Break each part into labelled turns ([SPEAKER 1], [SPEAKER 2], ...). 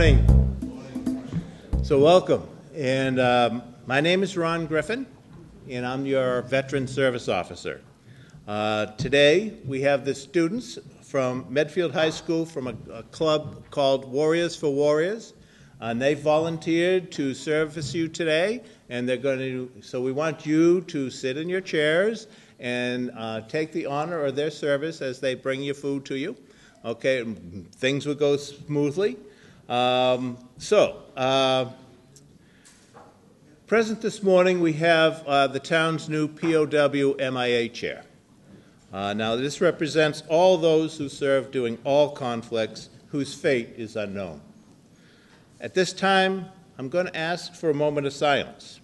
[SPEAKER 1] morning. So welcome. And my name is Ron Griffin, and I'm your Veteran Service Officer. Today we have the students from Medfield High School from a club called Warriors for Warriors. And they volunteered to service you today, and they're going to. So we want you to sit in your chairs and take the honor of their service as they bring your food to you. Okay, things will go smoothly. Present this morning we have the town's new POW MIA chair. Now this represents all those who served during all conflicts whose fate is unknown. At this time, I'm going to ask for a moment of silence.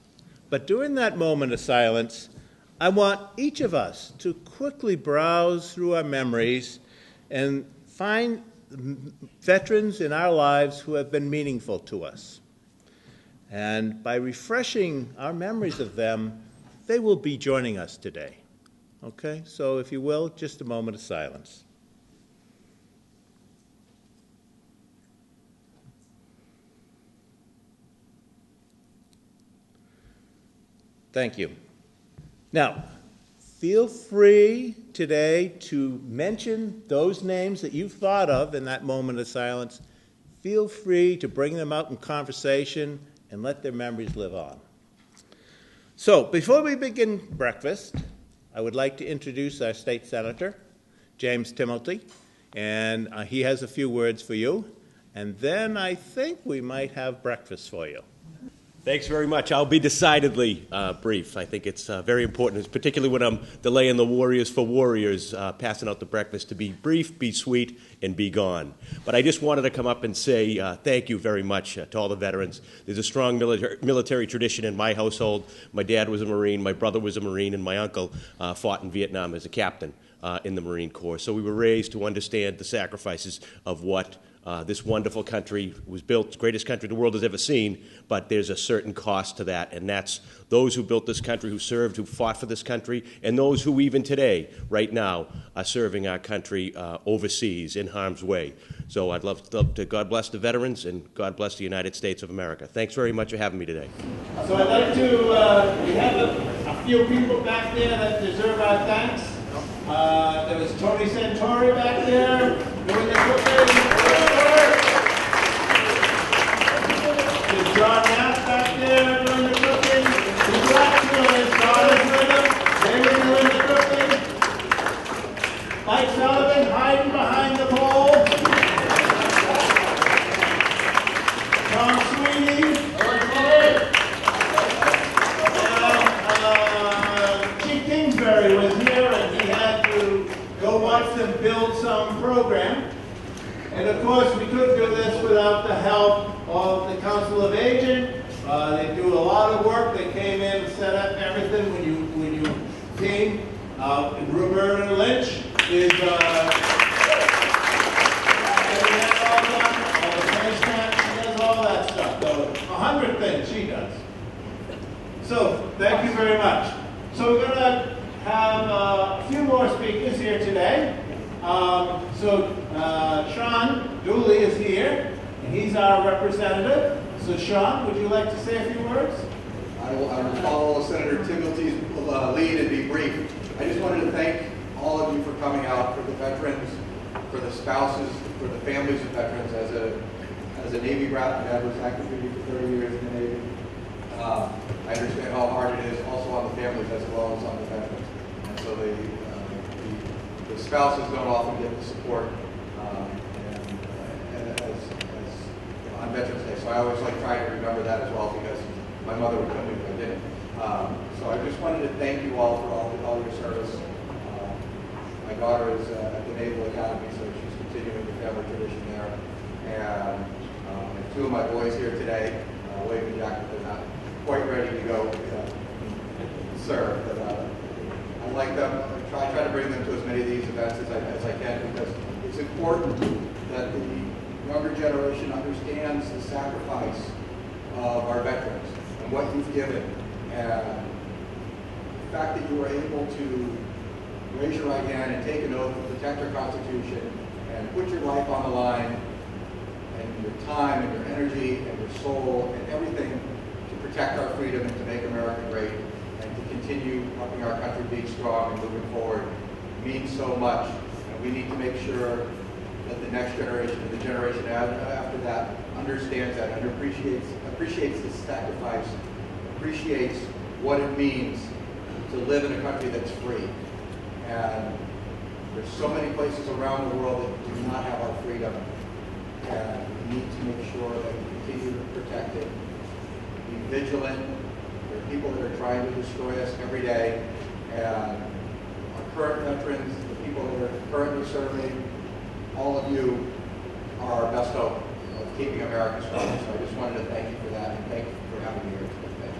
[SPEAKER 1] But during that moment of silence, I want each of us to quickly browse through our memories and find veterans in our lives who have been meaningful to us. And by refreshing our memories of them, they will be joining us today. Okay? So if you will, just a moment of silence. Thank you. Now, feel free today to mention those names that you've thought of in that moment of silence. Feel free to bring them out in conversation and let their memories live on. So, before we begin breakfast, I would like to introduce our state senator, James Timilty, and he has a few words for you. And then I think we might have breakfast for you.
[SPEAKER 2] Thanks very much. I'll be decidedly brief. I think it's very important, particularly when I'm delaying the Warriors for Warriors, passing out the breakfast, to be brief, be sweet, and be gone. But I just wanted to come up and say thank you very much to all the veterans. There's a strong military tradition in my household. My dad was a Marine, my brother was a Marine, and my uncle fought in Vietnam as a captain in the Marine Corps. So we were raised to understand the sacrifices of what this wonderful country was built, greatest country the world has ever seen, but there's a certain cost to that, and that's those who built this country, who served, who fought for this country, and those who even today, right now, are serving our country overseas in harm's way. So I'd love to God bless the veterans, and God bless the United States of America. Thanks very much for having me today.
[SPEAKER 1] So I'd like to, we have a few people back there that deserve our thanks. There was Tony Santori back there doing the cooking. There's John Knapp back there doing the cooking. The Blackfield and his daughters with him. They were doing the cooking. Mike Sullivan hiding behind the pole. Tom Sweeney. Chief Kingsbury was here, and he had to go watch them build some program. And of course, we couldn't do this without the help of the Council of Aging. They do a lot of work. They came in and set up everything when you came. And Roberta Lynch is all the placements. She does all that stuff. So 100 things she does. So thank you very much. So we're going to have a few more speakers here today. Shawn Dooley is here, and he's our representative. So Shawn, would you like to say a few words?
[SPEAKER 3] I will follow Senator Timilty's lead and be brief. I just wanted to thank all of you for coming out, for the veterans, for the spouses, for the families of veterans. As a Navy brat, my dad was active duty for 30 years in the Navy. I understand how hard it is also on the families as well as on the veterans. And so the spouses don't often get the support on Veterans Day. So I always try to remember that as well, because my mother would kill me if I didn't. So I just wanted to thank you all for all your service. My daughter is at the Naval Academy, so she's continuing the family tradition there. And two of my boys here today, Wade and Jack, they're not quite ready to go serve, but I like them. I try to bring them to as many of these events as I can, because it's important that the younger generation understands the sacrifice of our veterans and what you've given. And the fact that you were able to raise your right hand and take an oath to protect our Constitution and put your life on the line and your time and your energy and your soul and everything to protect our freedom and to make America great and to continue helping our country be strong and moving forward means so much. And we need to make sure that the next generation and the generation after that understands that and appreciates the sacrifice, appreciates what it means to live in a country that's free. And there's so many places around the world that do not have our freedom. And we need to make sure that we continue to protect it. Be vigilant. There are people that are trying to destroy us every day. And our current veterans, the people that are currently serving, all of you are our best hope of keeping America strong. So I just wanted to thank you for that and thank you for having me here today. Thank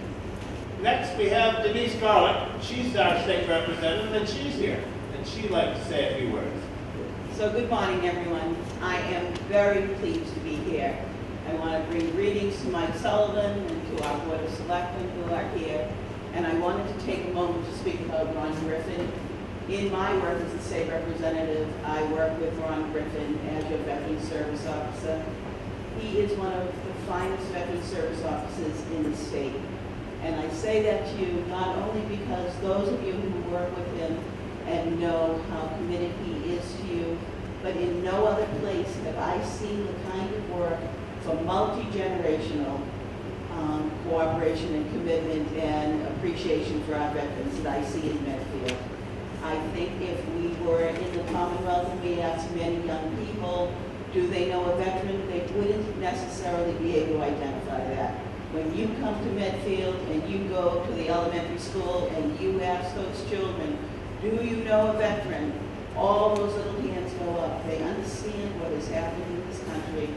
[SPEAKER 3] you.
[SPEAKER 1] Next, we have Denise Garlick. She's our state representative, and she's here. And she'd like to say a few words.
[SPEAKER 4] So good morning, everyone. I am very pleased to be here. I want to bring greetings to Mike Sullivan and to our Board of Selectmen who are here. And I wanted to take a moment to speak about Ron Griffin. In my work as a state representative, I work with Ron Griffin as your Veteran Service Officer. He is one of the finest Veteran Service officers in the state. And I say that to you not only because those of you who work with him and know how committed he is to you, but in no other place have I seen the kind of work for multi-generational cooperation and commitment and appreciation for our veterans that I see in Medfield. I think if we were in the Commonwealth and we asked many young people, do they know a veteran, they wouldn't necessarily be able to identify that. When you come to Medfield and you go to the elementary school and you ask those children, do you know a veteran? All those little hands go up. They understand what is happening in this country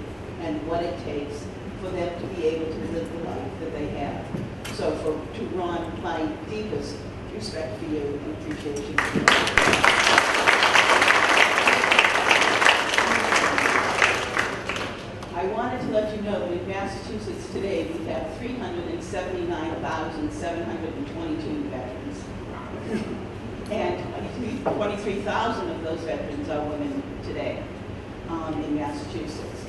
[SPEAKER 4] and what it takes for them to be able to live the life that they have. So to Ron, my deepest respect for you and appreciation for you. I wanted to let you know that in Massachusetts today we have 379,722 veterans. And 23,000 of those veterans are women today in Massachusetts.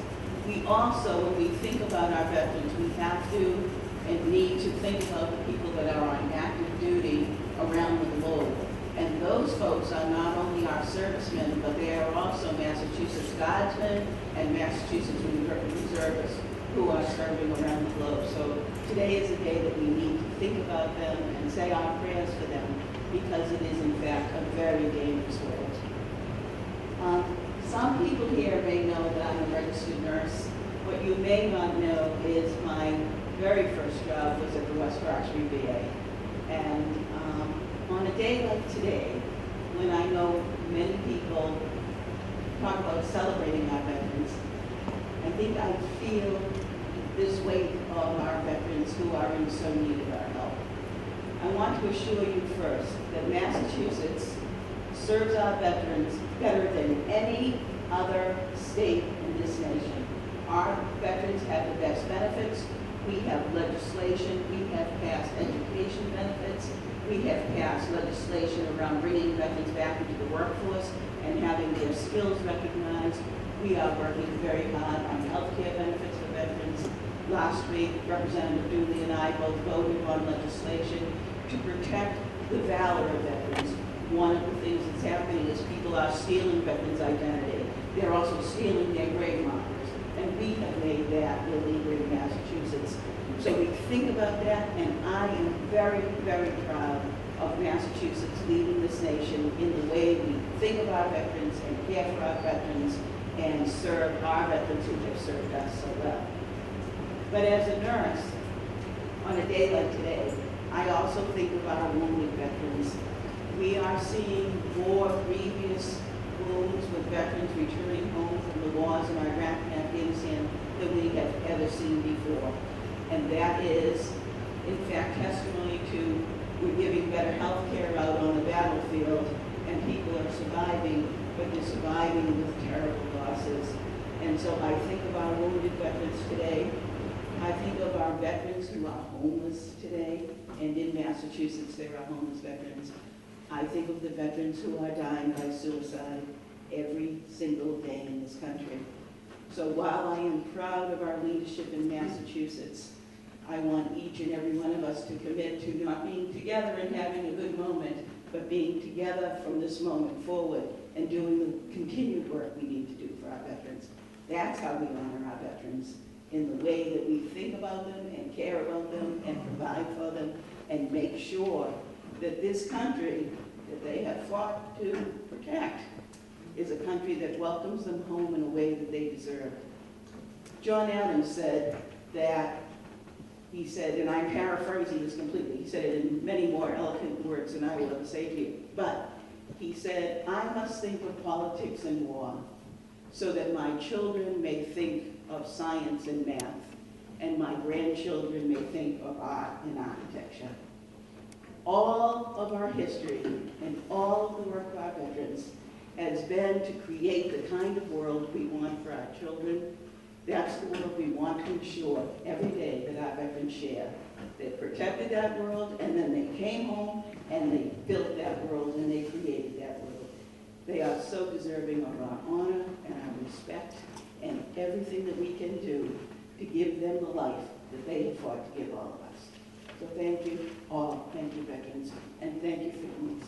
[SPEAKER 4] We also, when we think about our veterans, we have to and need to think about the people that are on active duty around the globe. And those folks are not only our servicemen, but they are also Massachusetts Guardsmen and Massachusetts Reservists who are serving around the globe. So today is a day that we need to think about them and say our prayers for them, because it is in fact a very dangerous world. Some people here may know that I'm a registered nurse. What you may not know is my very first job was at the West Roxbury VA. And on a day like today, when I know many people talk about celebrating our veterans, I think I feel this weight of our veterans who are in so need of our help. I want to assure you first that Massachusetts serves our veterans better than any other state in this nation. Our veterans have the best benefits. We have legislation. We have passed education benefits. We have passed legislation around bringing veterans back into the workforce and having their skills recognized. We are working very hard on health care benefits for veterans. Last week, Representative Dooley and I both voted on legislation to protect the valor of veterans. One of the things that's happening is people are stealing veterans' identity. They're also stealing their grave markers, and we have made that illegal in Massachusetts. So we think about that, and I am very, very proud of Massachusetts leading this nation in the way we think of our veterans and care for our veterans and serve our veterans who have served us so well. But as a nurse, on a day like today, I also think of our wounded veterans. We are seeing more grievous wounds with veterans returning home from the wars in Iraq and Afghanistan than we have ever seen before. And that is, in fact, testimony to we're giving better health care out on the battlefield, and people are surviving, but they're surviving with terrible losses. And so I think of our wounded veterans today. I think of our veterans who are homeless today, and in Massachusetts there are homeless veterans. I think of the veterans who are dying by suicide every single day in this country. So while I am proud of our leadership in Massachusetts, I want each and every one of us to commit to not being together and having a good moment, but being together from this moment forward and doing the continued work we need to do for our veterans. That's how we honor our veterans, in the way that we think about them and care about them and provide for them and make sure that this country that they have fought to protect is a country that welcomes them home in a way that they deserve. John Adams said that, he said, and I'm paraphrasing this completely, he said it in many more eloquent words than I will ever say to you, but he said, I must think of politics and war so that my children may think of science and math, and my grandchildren may think of art and architecture. All of our history and all of the work of our veterans has been to create the kind of world we want for our children. That's the world we want to ensure every day that our veterans share. They protected that world, and then they came home and they built that world and they created that world. They are so deserving of our honor and our respect and everything that we can do to give them the life that they have fought to give all of us. So thank you all, thank you veterans, and thank you families.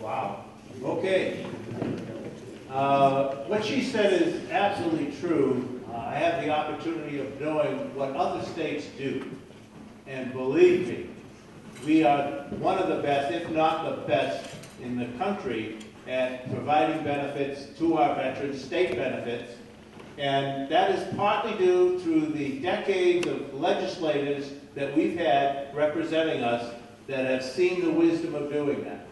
[SPEAKER 1] Wow. Okay. What she said is absolutely true. I have the opportunity of knowing what other states do. And believe me, we are one of the best, if not the best, in the country at providing benefits to our veterans, state benefits. And that is partly due through the decades of legislators that we've had representing us that have seen the wisdom of doing that.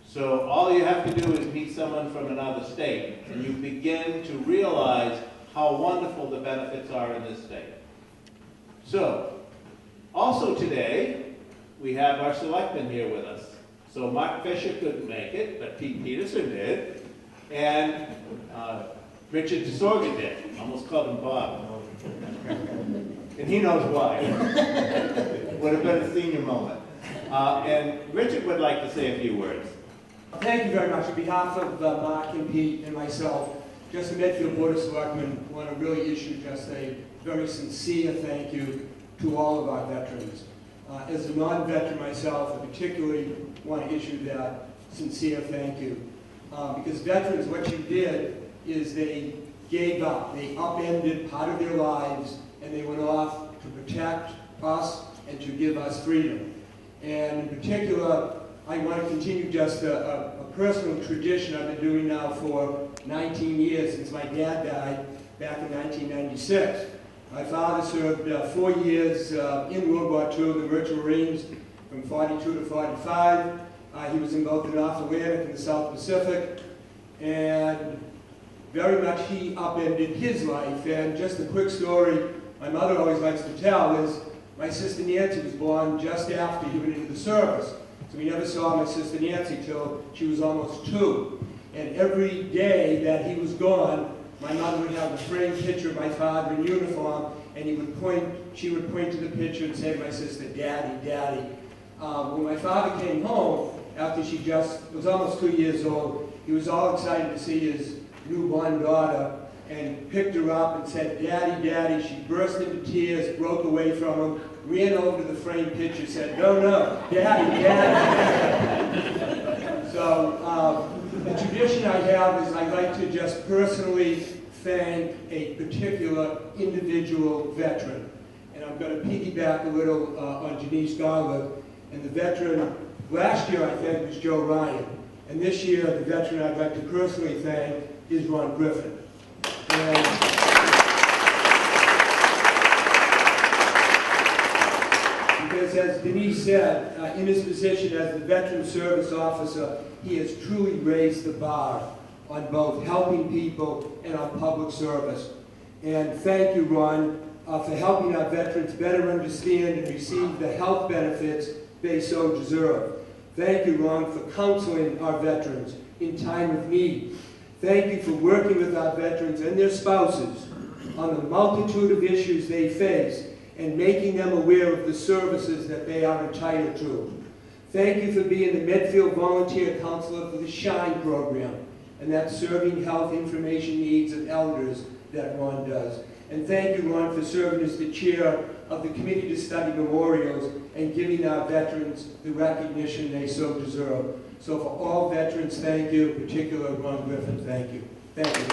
[SPEAKER 1] So all you have to do is meet someone from another state, and you begin to realize how wonderful the benefits are in this state. So, also today, we have our selectman here with us. So Mark Fisher couldn't make it, but Pete Peterson did, and Richard DeSorgher did. Almost called him Bob. And he knows why. Would have been a senior moment. And Richard would like to say a few words.
[SPEAKER 5] Thank you very much. On behalf of Mark and Pete and myself, just the Medfield Board of Selectmen want to really issue just a very sincere thank you to all of our veterans. As a non-veteran myself, I particularly want to issue that sincere thank you. Because veterans, what you did is they gave up. They upended part of their lives, and they went off to protect us and to give us freedom. And in particular, I want to continue just a personal tradition I've been doing now for 19 years since my dad died back in 1996. My father served 4 years in World War II in the Merchant Marines from 42 to 45. He was in both the North Atlantic and the South Pacific. And very much he upended his life. And just a quick story my mother always likes to tell is my sister Nancy was born just after he went into the service. So we never saw my sister Nancy till she was almost 2. And every day that he was gone, my mother would have a framed picture of my father in uniform, and she would point to the picture and say to my sister, Daddy, Daddy. When my father came home, after she just was almost 2 years old, he was all excited to see his newborn daughter, and picked her up and said, Daddy, Daddy. She burst into tears, broke away from him, ran over to the framed picture, said, No, no, Daddy, Daddy. So the tradition I have is I like to just personally thank a particular individual veteran. And I'm going to piggyback a little on Denise Garlick. And the veteran, last year I think was Joe Ryan. And this year the veteran I'd like to personally thank is Ron Griffin. And because as Denise said, in his position as the Veteran Service Officer, he has truly raised the bar on both helping people and on public service. And thank you, Ron, for helping our veterans better understand and receive the health benefits they so deserve. Thank you, Ron, for counseling our veterans in time of need. Thank you for working with our veterans and their spouses on the multitude of issues they face and making them aware of the services that they are entitled to. Thank you for being the Medfield Volunteer Counselor for the Shine program, and that's serving health information needs of elders that Ron does. And thank you, Ron, for serving as the chair of the Committee to Study Memorials and giving our veterans the recognition they so deserve. So for all veterans, thank you. In particular, Ron Griffin, thank you. Thank you.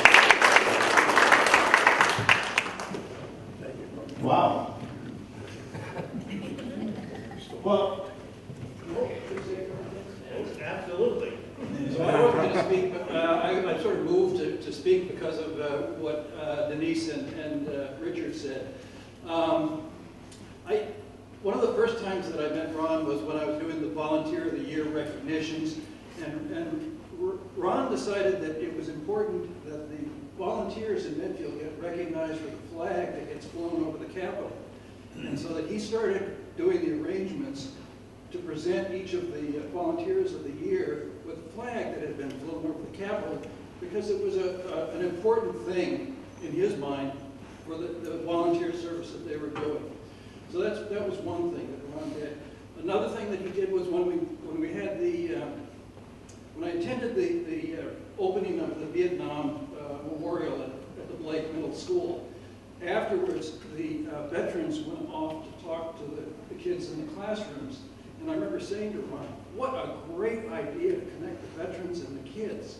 [SPEAKER 1] Wow. Well, absolutely.
[SPEAKER 6] So I wasn't going to speak, but I sort of moved to speak because of what Denise and Richard said. One of the first times that I met Ron was when I was doing the Volunteer of the Year recognitions, and Ron decided that it was important that the volunteers in Medfield get recognized for the flag that gets flown over the Capitol. And so that he started doing the arrangements to present each of the volunteers of the year with a flag that had been flown over the Capitol, because it was an important thing in his mind for the volunteer service that they were doing. So that was one thing that Ron did. Another thing that he did was when we had when I attended the opening of the Vietnam Memorial at the Blake Middle School. Afterwards, the veterans went off to talk to the kids in the classrooms, and I remember saying to Ron, "What a great idea to connect the veterans and the kids."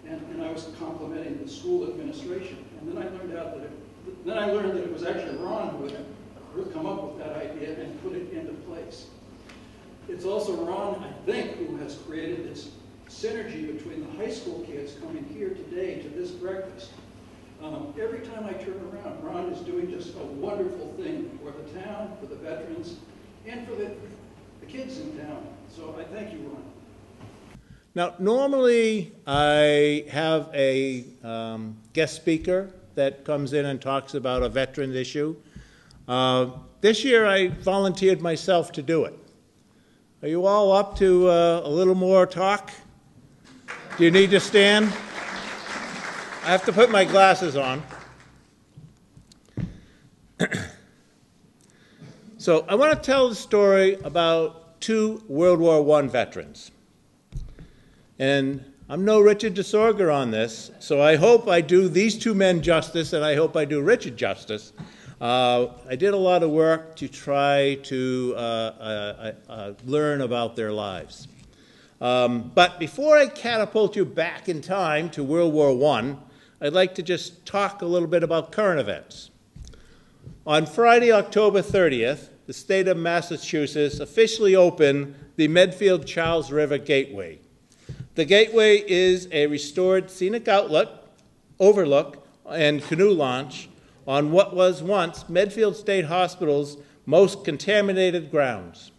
[SPEAKER 6] And I was complimenting the school administration, and then I learned that it was actually Ron who had come up with that idea and put it into place. It's also Ron, I think, who has created this synergy between the high school kids coming here today to this breakfast. Every time I turn around, Ron is doing just a wonderful thing for the town, for the veterans, and for the kids in town. So I thank you, Ron.
[SPEAKER 1] Now, normally I have a guest speaker that comes in and talks about a veteran issue. This year I volunteered myself to do it. Are you all up to a little more talk? Do you need to stand? I have to put my glasses on. So I want to tell the story about two World War I veterans. And I'm no Richard DeSorgher on this, so I hope I do these two men justice, and I hope I do Richard justice. I did a lot of work to try to learn about their lives. But before I catapult you back in time to World War I, I'd like to just talk a little bit about current events. On Friday, October 30th, the state of Massachusetts officially opened the Medfield Charles River Gateway. The gateway is a restored scenic overlook and canoe launch on what was once Medfield State Hospital's most contaminated grounds.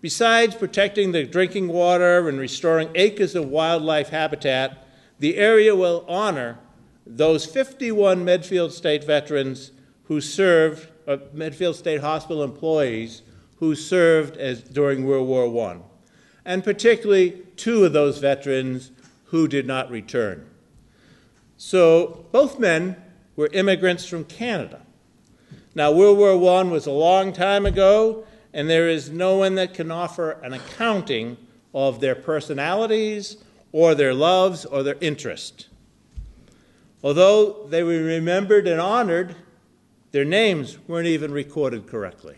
[SPEAKER 1] Besides protecting the drinking water and restoring acres of wildlife habitat, the area will honor those 51 Medfield State veterans who served, Medfield State Hospital employees who served during World War I, and particularly two of those veterans who did not return. So both men were immigrants from Canada. Now, World War I was a long time ago, and there is no one that can offer an accounting of their personalities or their loves or their interest. Although they were remembered and honored, their names weren't even recorded correctly.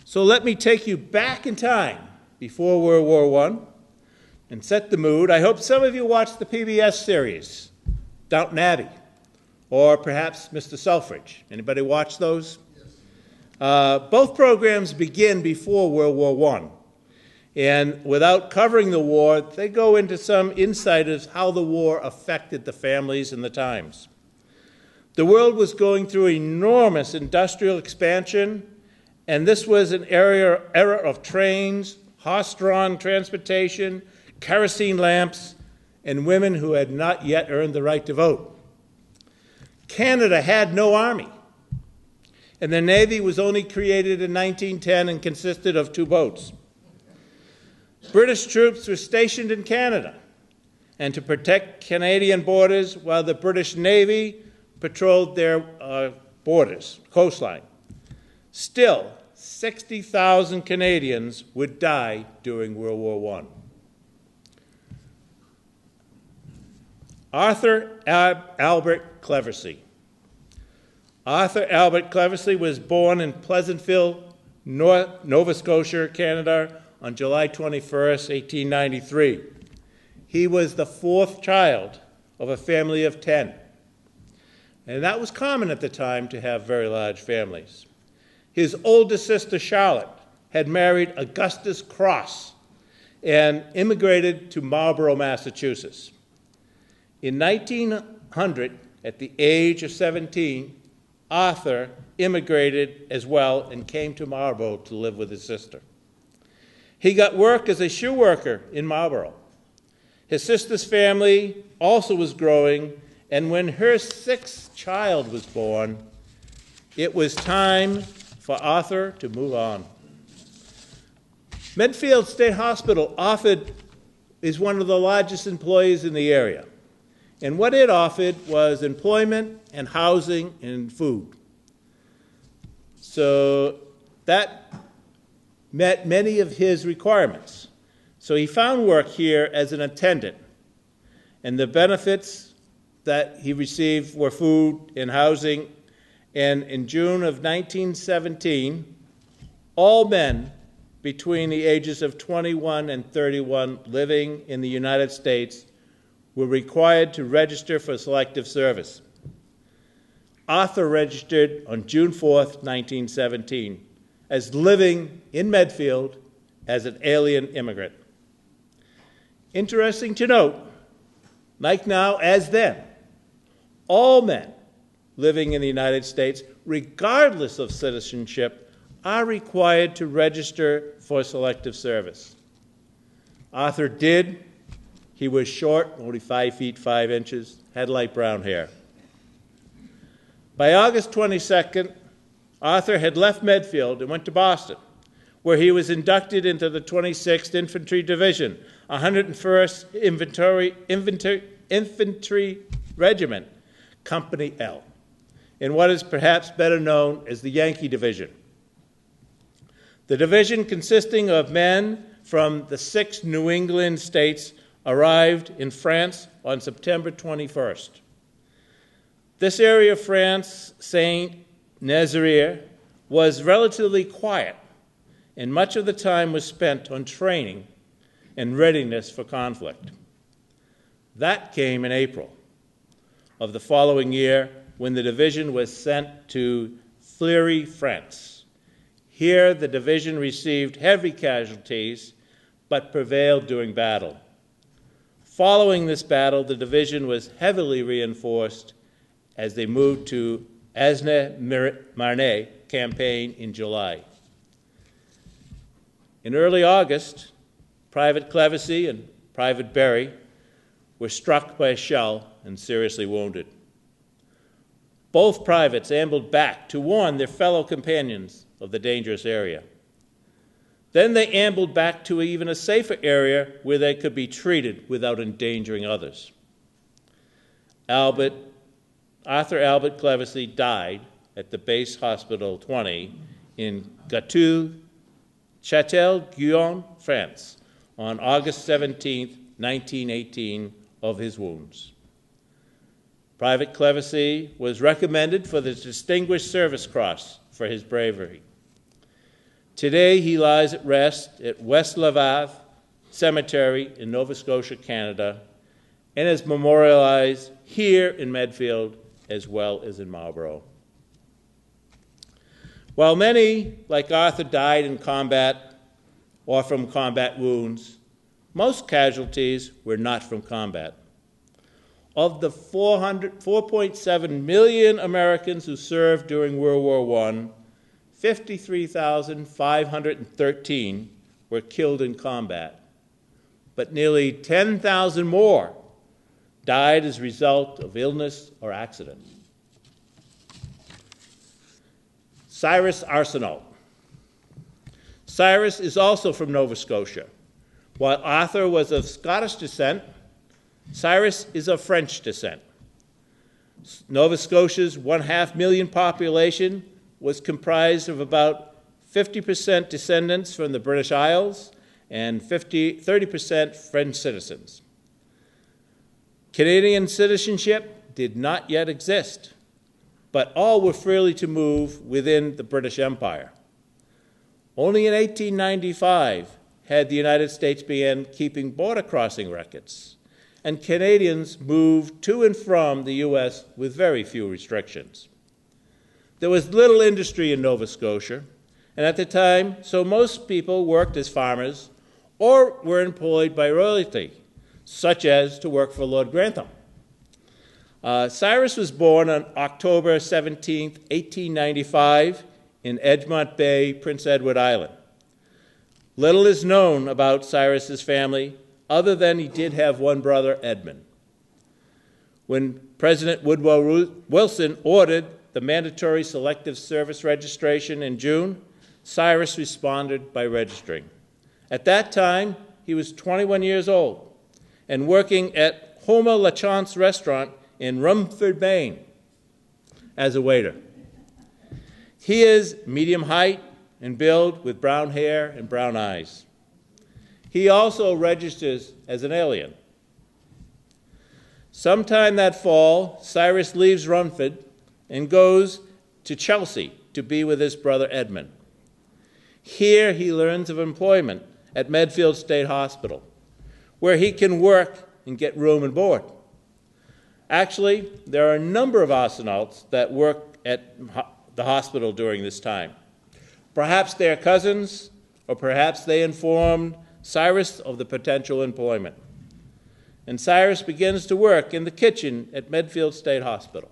[SPEAKER 1] So let me take you back in time before World War I and set the mood. I hope some of you watched the PBS series, Downton Abbey, or perhaps Mr. Selfridge. Anybody watch those? Yes. Both programs begin before World War I. And without covering the war, they go into some insight of how the war affected the families and the times. The world was going through enormous industrial expansion, and this was an era of trains, horse-drawn transportation, kerosene lamps, and women who had not yet earned the right to vote. Canada had no army, and the Navy was only created in 1910 and consisted of 2 boats. British troops were stationed in Canada and to protect Canadian borders while the British Navy patrolled their borders, coastline. Still, 60,000 Canadians would die during World War I. Arthur Albert Cleversey. Arthur Albert Cleversey was born in Pleasantville, Nova Scotia, Canada, on July 21st, 1893. He was the fourth child of a family of 10. And that was common at the time to have very large families. His oldest sister, Charlotte, had married Augustus Cross and immigrated to Marlborough, Massachusetts. In 1900, at the age of 17, Arthur immigrated as well and came to Marlborough to live with his sister. He got work as a shoe worker in Marlborough. His sister's family also was growing, and when her sixth child was born, it was time for Arthur to move on. Medfield State Hospital is one of the largest employers in the area. And what it offered was employment and housing and food. So that met many of his requirements. So he found work here as an attendant. And the benefits that he received were food and housing. And in June of 1917, all men between the ages of 21 and 31 living in the United States were required to register for selective service. Arthur registered on June 4th, 1917, as living in Medfield as an alien immigrant. Interesting to note, like now as then, all men living in the United States, regardless of citizenship, are required to register for selective service. Arthur did. He was short, only 5 feet 5 inches, had light brown hair. By August 22nd, Arthur had left Medfield and went to Boston, where he was inducted into the 26th Infantry Division, 101st Infantry Regiment, Company L, in what is perhaps better known as the Yankee Division. The division, consisting of men from the 6 New England states, arrived in France on September 21st. This area of France, Saint-Nazaire, was relatively quiet, and much of the time was spent on training and readiness for conflict. That came in April of the following year, when the division was sent to Fleury, France. Here, the division received heavy casualties, but prevailed during battle. Following this battle, the division was heavily reinforced as they moved to Aisne-Marne campaign in July. In early August, Private Cleversey and Private Berry were struck by a shell and seriously wounded. Both privates ambled back to warn their fellow companions of the dangerous area. Then they ambled back to even a safer area where they could be treated without endangering others. Arthur Albert Cleversey died at the base hospital 20 in Gattu, Châtel-Guyon, France, on August 17, 1918, of his wounds. Private Cleversey was recommended for the Distinguished Service Cross for his bravery. Today, he lies at rest at West Lavave Cemetery in Nova Scotia, Canada, and is memorialized here in Medfield as well as in Marlborough. While many, like Arthur, died in combat or from combat wounds, most casualties were not from combat. Of the 4.7 million Americans who served during World War I, 53,513 were killed in combat, but nearly 10,000 more died as a result of illness or accident. Cyrus Arsenault. Cyrus is also from Nova Scotia. While Arthur was of Scottish descent, Cyrus is of French descent. Nova Scotia's 500,000 population was comprised of about 50% descendants from the British Isles, and 30% French citizens. Canadian citizenship did not yet exist, but all were free to move within the British Empire. Only in 1895 had the United States began keeping border crossing records, and Canadians moved to and from the U.S. with very few restrictions. There was little industry in Nova Scotia, and at the time, so most people worked as farmers or were employed by royalty, such as to work for Lord Grantham. Cyrus was born on October 17, 1895, in Edgemont Bay, Prince Edward Island. Little is known about Cyrus's family, other than he did have one brother, Edmund. When President Woodrow Wilson ordered the mandatory selective service registration in June, Cyrus responded by registering. At that time, he was 21 years old and working at Homer LaChance restaurant in Rumford, Maine, as a waiter. He is medium height and build with brown hair and brown eyes. He also registers as an alien. Sometime that fall, Cyrus leaves Rumford and goes to Chelsea to be with his brother Edmund. Here he learns of employment at Medfield State Hospital, where he can work and get room and board. Actually, there are a number of astronauts that work at the hospital during this time. Perhaps they are cousins, or perhaps they informed Cyrus of the potential employment. And Cyrus begins to work in the kitchen at Medfield State Hospital.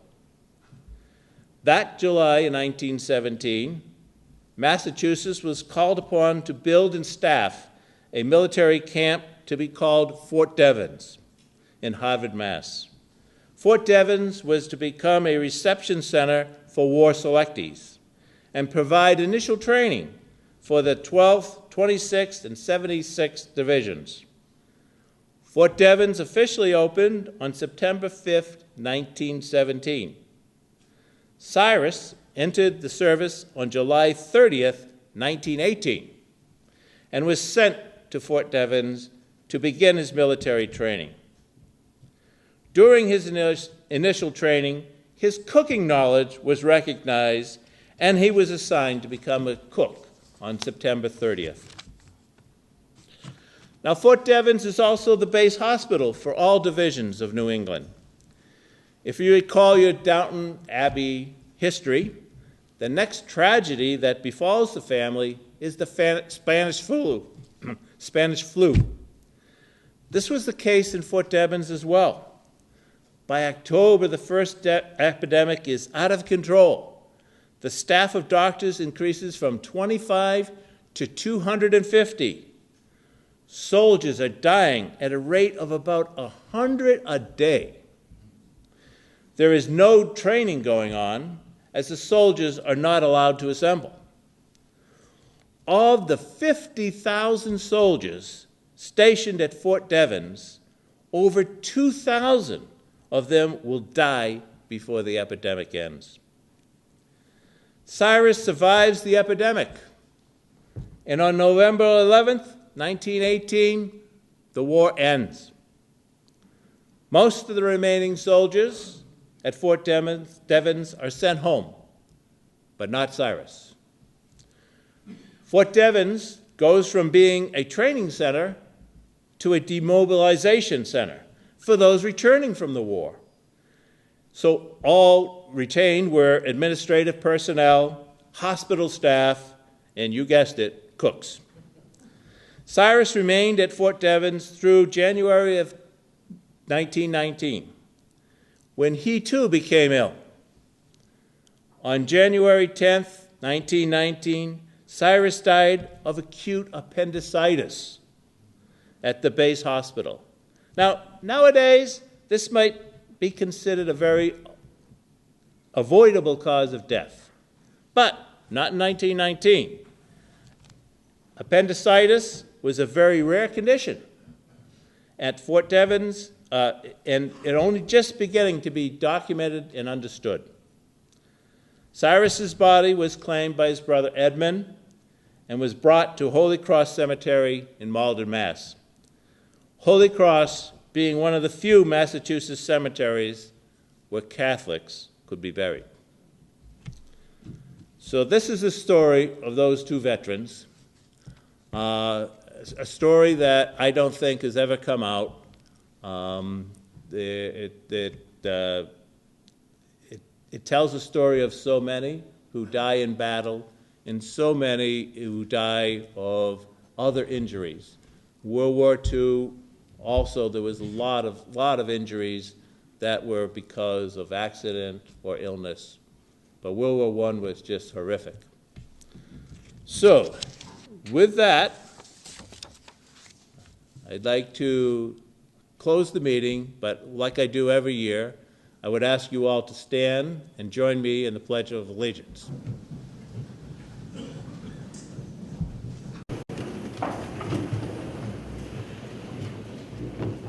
[SPEAKER 1] That July in 1917, Massachusetts was called upon to build and staff a military camp to be called Fort Devens in Harvard, Mass. Fort Devens was to become a reception center for war selectees and provide initial training for the 12th, 26th, and 76th Divisions. Fort Devens officially opened on September 5, 1917. Cyrus entered the service on July 30th, 1918, and was sent to Fort Devens to begin his military training. During his initial training, his cooking knowledge was recognized, and he was assigned to become a cook on September 30th. Now, Fort Devens is also the base hospital for all divisions of New England. If you recall your Downton Abbey history, the next tragedy that befalls the family is the Spanish flu. This was the case in Fort Devens as well. By October, the first epidemic is out of control. The staff of doctors increases from 25 to 250. Soldiers are dying at a rate of about 100 a day. There is no training going on, as the soldiers are not allowed to assemble. Of the 50,000 soldiers stationed at Fort Devens, over 2,000 of them will die before the epidemic ends. Cyrus survives the epidemic, and on November 11th, 1918, the war ends. Most of the remaining soldiers at Fort Devens are sent home, but not Cyrus. Fort Devens goes from being a training center to a demobilization center for those returning from the war. So all retained were administrative personnel, hospital staff, and you guessed it, cooks. Cyrus remained at Fort Devens through January of 1919, when he too became ill. On January 10th, 1919, Cyrus died of acute appendicitis at the base hospital. Now, nowadays, this might be considered a very avoidable cause of death, but not in 1919. Appendicitis was a very rare condition at Fort Devens, and it only just beginning to be documented and understood. Cyrus's body was claimed by his brother Edmund, and was brought to Holy Cross Cemetery in Malden, Mass. Holy Cross being one of the few Massachusetts cemeteries where Catholics could be buried. So this is the story of those two veterans, a story that I don't think has ever come out. It tells the story of so many who die in battle and so many who die of other injuries. World War II, also there was a lot of injuries that were because of accident or illness. But World War I was just horrific. So, with that, I'd like to close the meeting, but like I do every year, I would ask you all to stand and join me in the Pledge of Allegiance.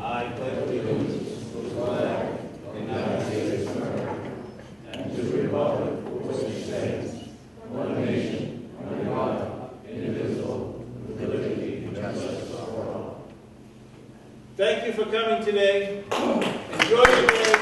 [SPEAKER 1] I pledge allegiance to the flag of the United States of America and to the republic for which it stands, one nation, under God, indivisible, with liberty and justice for all. Thank you for coming today. Enjoy your day.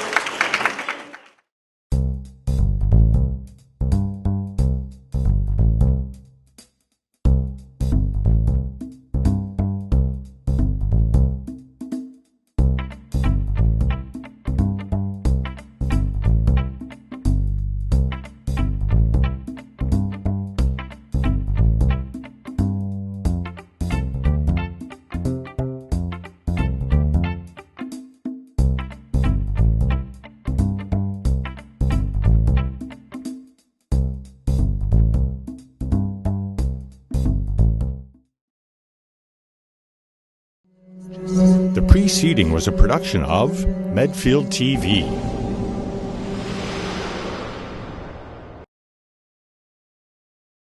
[SPEAKER 7] The preceding was a production of Medfield TV.